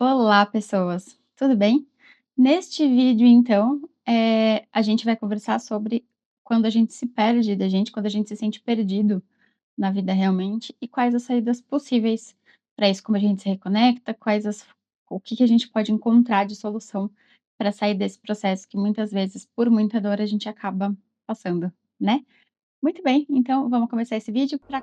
Olá, pessoas, tudo bem? Neste vídeo, então, a gente vai conversar sobre quando a gente se perde da gente, quando a gente se sente perdido na vida realmente, e quais as saídas possíveis para isso, como a gente se reconecta, o que que a gente pode encontrar de solução para sair desse processo que muitas vezes, por muita dor, a gente acaba passando, né? Muito bem, então vamos começar esse vídeo. Para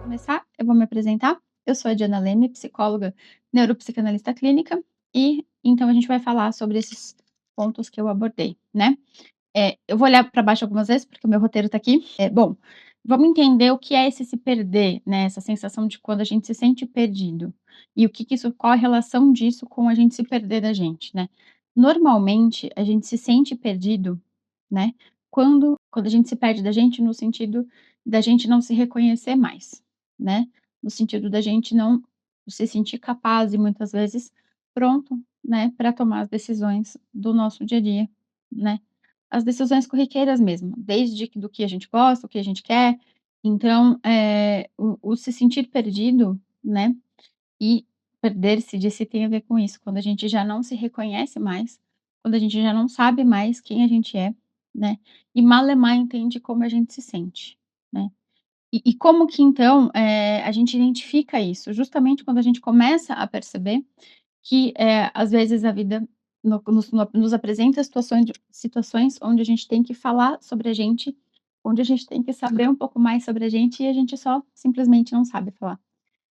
começar, eu vou me apresentar. Eu sou a Diana Leme, psicóloga, neuropsicanalista clínica, e então a gente vai falar sobre esses pontos que eu abordei, né. Eu vou olhar para baixo algumas vezes, porque o meu roteiro tá aqui. Bom, vamos entender o que é esse se perder, né, essa sensação de quando a gente se sente perdido, e o que que isso qual a relação disso com a gente se perder da gente, né. Normalmente, a gente se sente perdido, né, quando a gente se perde da gente no sentido da gente não se reconhecer mais, né, no sentido da gente não se sentir capaz e muitas vezes pronto, né, para tomar as decisões do nosso dia a dia, né. As decisões corriqueiras mesmo, desde do que a gente gosta, o que a gente quer. Então, o se sentir perdido, né, e perder-se de si tem a ver com isso, quando a gente já não se reconhece mais, quando a gente já não sabe mais quem a gente é, né, e malemar entende como a gente se sente, né. E como que então, a gente identifica isso? Justamente quando a gente começa a perceber que, às vezes a vida nos apresenta situações onde a gente tem que falar sobre a gente, onde a gente tem que saber um pouco mais sobre a gente e a gente só simplesmente não sabe falar.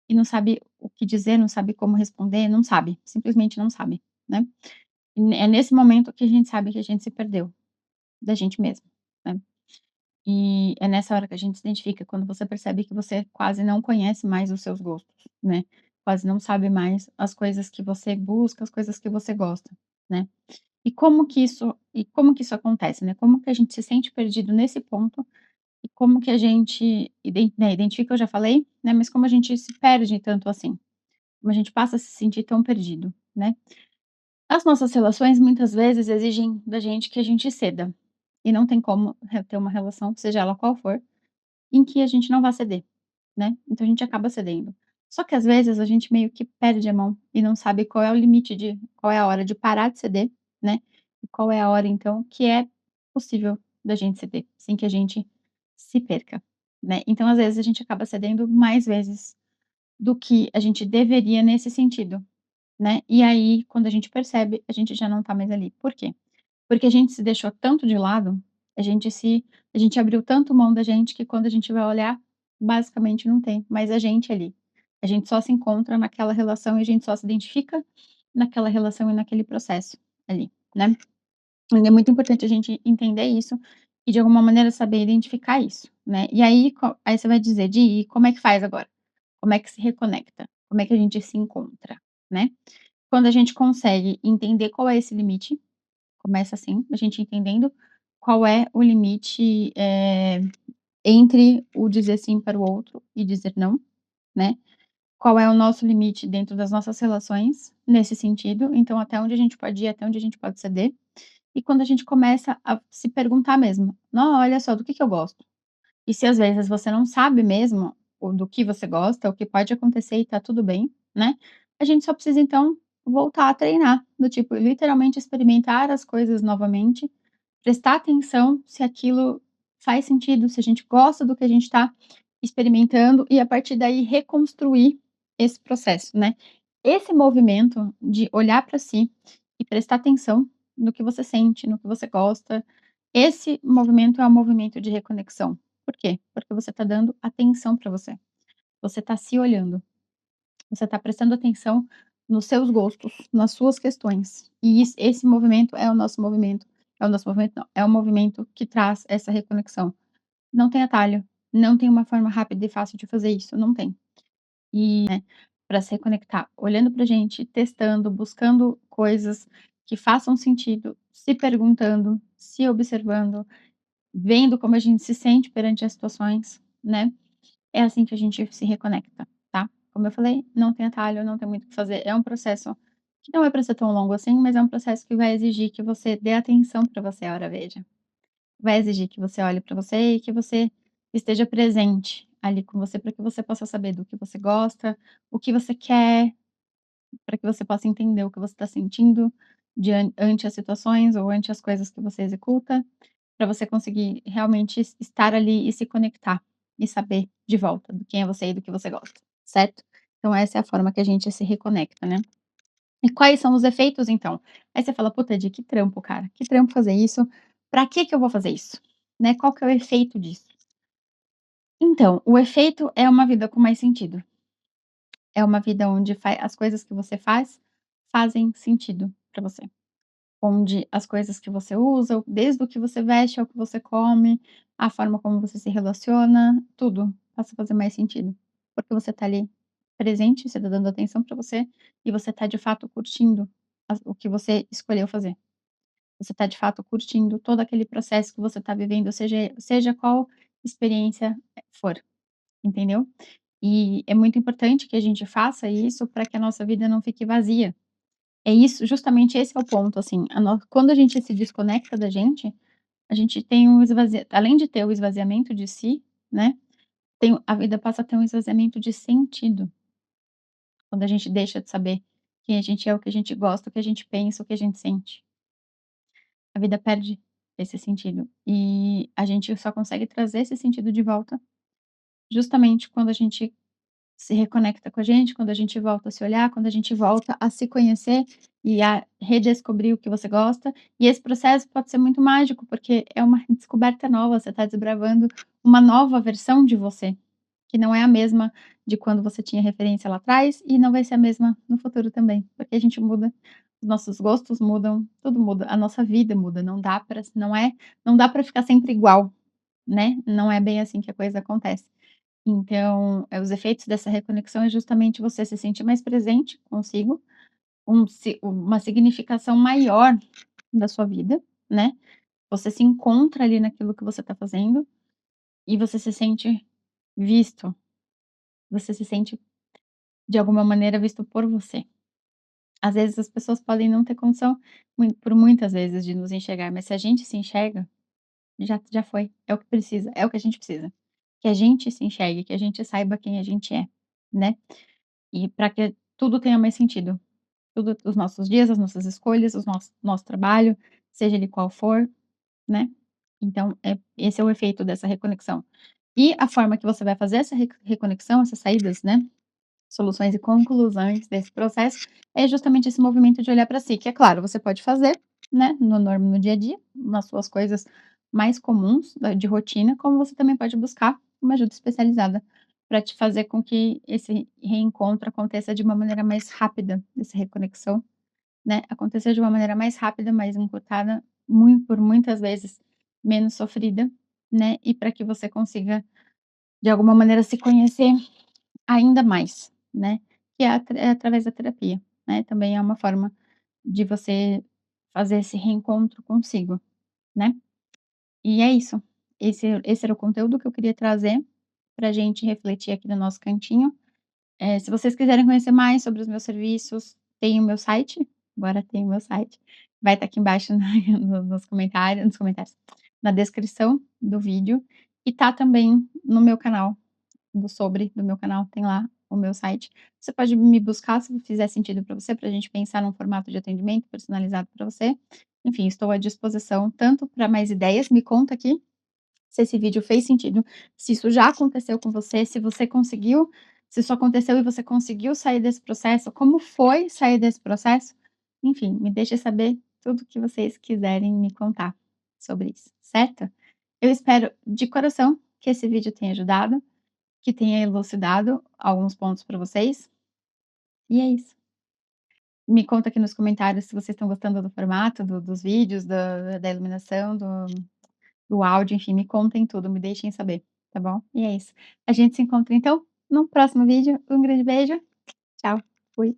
E não sabe o que dizer, não sabe como responder, não sabe, simplesmente não sabe, né. É nesse momento que a gente sabe que a gente se perdeu da gente mesmo, né. E é nessa hora que a gente se identifica, quando você percebe que você quase não conhece mais os seus gostos, né, quase não sabe mais as coisas que você busca, as coisas que você gosta, né. E como que isso acontece, né, como que a gente se sente perdido nesse ponto, e como que a gente identifica, eu já falei, né, mas como a gente se perde tanto assim, como a gente passa a se sentir tão perdido, né. As nossas relações muitas vezes exigem da gente que a gente ceda, e não tem como ter uma relação, seja ela qual for, em que a gente não vá ceder, né, então a gente acaba cedendo. Só que às vezes a gente meio que perde a mão e não sabe qual é a hora de parar de ceder, né, e qual é a hora então que é possível da gente ceder, sem que a gente se perca, né. Então às vezes a gente acaba cedendo mais vezes do que a gente deveria nesse sentido, né, e aí quando a gente percebe, a gente já não tá mais ali. Por quê? Porque a gente se deixou tanto de lado, a gente abriu tanto mão da gente que quando a gente vai olhar, basicamente não tem mais a gente ali. A gente só se encontra naquela relação e a gente só se identifica naquela relação e naquele processo ali, né. E é muito importante a gente entender isso e de alguma maneira saber identificar isso, né. E aí você vai dizer: "Di, e como é que faz agora? Como é que se reconecta? Como é que a gente se encontra?", né. Quando a gente consegue entender qual é esse limite. Começa assim, a gente entendendo qual é o limite, entre o dizer sim para o outro e dizer não, né. Qual é o nosso limite dentro das nossas relações, nesse sentido, então até onde a gente pode ir, até onde a gente pode ceder. E quando a gente começa a se perguntar mesmo: "Não, olha só, do que eu gosto?". E se às vezes você não sabe mesmo o do que você gosta, o que pode acontecer e tá tudo bem, né, a gente só precisa então voltar a treinar, do tipo, literalmente experimentar as coisas novamente. Prestar atenção se aquilo faz sentido, se a gente gosta do que a gente está experimentando e a partir daí reconstruir esse processo, né. Esse movimento de olhar para si e prestar atenção no que você sente, no que você gosta, esse movimento é um movimento de reconexão. Por quê? Porque você está dando atenção para você. Você está se olhando, você está prestando atenção nos seus gostos, nas suas questões. E esse movimento é o nosso movimento não, é o movimento que traz essa reconexão. Não tem atalho, não tem uma forma rápida e fácil de fazer isso, não tem. Para se reconectar, olhando pra gente, testando, buscando coisas que façam sentido, se perguntando, se observando, vendo como a gente se sente perante as situações, né. É assim que a gente se reconecta, tá. Como eu falei, não tem atalho, não tem muito o que fazer, é um processo que não é para ser tão longo assim, mas é um processo que vai exigir que você dê atenção para você, ora veja. Vai exigir que você olhe para você e que você esteja presente ali com você, para que você possa saber do que você gosta, o que você quer, para que você possa entender o que você está sentindo ante as situações ou ante as coisas que você executa, para você conseguir realmente estar ali e se conectar, e saber de volta do quem é você e do que você gosta, certo? Então essa é a forma que a gente se reconecta, né. E quais são os efeitos então? Aí você fala: "Puta, de que trampo, cara, que trampo fazer isso, pra que eu vou fazer isso?", né, qual que é o efeito disso? Então, o efeito é uma vida com mais sentido, é uma vida onde as coisas que você faz, fazem sentido pra você. Onde as coisas que você usa, desde o que você veste ao que você come, a forma como você se relaciona, tudo passa a fazer mais sentido. Porque você tá ali presente, você tá dando atenção pra você, e você tá de fato curtindo o que você escolheu fazer. Você tá de fato curtindo todo aquele processo que você tá vivendo, seja qual experiência for, entendeu? E é muito importante que a gente faça isso para que a nossa vida não fique vazia. É isso, justamente esse é o ponto, assim, quando a gente se desconecta da gente, a gente tem um além de ter o esvaziamento de si, né, a vida passa a ter um esvaziamento de sentido, quando a gente deixa de saber quem a gente é, o que a gente gosta, o que a gente pensa, o que a gente sente. A vida perde esse sentido, e a gente só consegue trazer esse sentido de volta, justamente quando a gente se reconecta com a gente, quando a gente volta a se olhar, quando a gente volta a se conhecer e a redescobrir o que você gosta. E esse processo pode ser muito mágico, porque é uma descoberta nova, você está desbravando uma nova versão de você, que não é a mesma de quando você tinha referência lá atrás e não vai ser a mesma no futuro também, porque a gente muda, os nossos gostos mudam, tudo muda, a nossa vida muda, não dá para ficar sempre igual, né, não é bem assim que a coisa acontece. Então, os efeitos dessa reconexão é justamente você se sentir mais presente consigo, uma significação maior da sua vida, né. Você se encontra ali naquilo que você está fazendo e você se sente visto, você se sente, de alguma maneira, visto por você. Às vezes as pessoas podem não ter condição, por muitas vezes, de nos enxergar, mas se a gente se enxerga, já foi, é o que precisa, é o que a gente precisa. Que a gente se enxergue, que a gente saiba quem a gente é, né. E para que tudo tenha mais sentido, tudo, os nossos dias, as nossas escolhas, o nosso trabalho, seja ele qual for, né. Então esse é o efeito dessa reconexão. E a forma que você vai fazer essa reconexão, essas saídas, né, soluções e conclusões desse processo, é justamente esse movimento de olhar para si, que é claro, você pode fazer, né, no dia a dia, nas suas coisas mais comuns de rotina, como você também pode buscar uma ajuda especializada para te fazer com que esse reencontro aconteça de uma maneira mais rápida, essa reconexão, né, acontecer de uma maneira mais rápida, mais encurtada, por muitas vezes menos sofrida, né, e para que você consiga, de alguma maneira, se conhecer ainda mais, né, que é através da terapia, né, também é uma forma de você fazer esse reencontro consigo, né. E é isso, esse era o conteúdo que eu queria trazer pra gente refletir aqui no nosso cantinho. Se vocês quiserem conhecer mais sobre os meus serviços, tem o meu site, agora tem o meu site, vai estar aqui embaixo nos comentários, na descrição do vídeo, e tá também no meu canal, do meu canal, tem lá o meu site. Você pode me buscar se fizer sentido para você, para a gente pensar num formato de atendimento personalizado para você. Enfim, estou à disposição tanto para mais ideias, me conta aqui se esse vídeo fez sentido, se isso já aconteceu com você, se você conseguiu, se isso aconteceu e você conseguiu sair desse processo, como foi sair desse processo? Enfim, me deixe saber tudo que vocês quiserem me contar sobre isso, certo? Eu espero de coração que esse vídeo tenha ajudado, que tenha elucidado alguns pontos para vocês, e é isso. Me conta aqui nos comentários se vocês estão gostando do formato, dos vídeos, da iluminação, do áudio, enfim, me contem tudo, me deixem saber, tá bom? E é isso. A gente se encontra então no próximo vídeo. Um grande beijo. Tchau. Fui.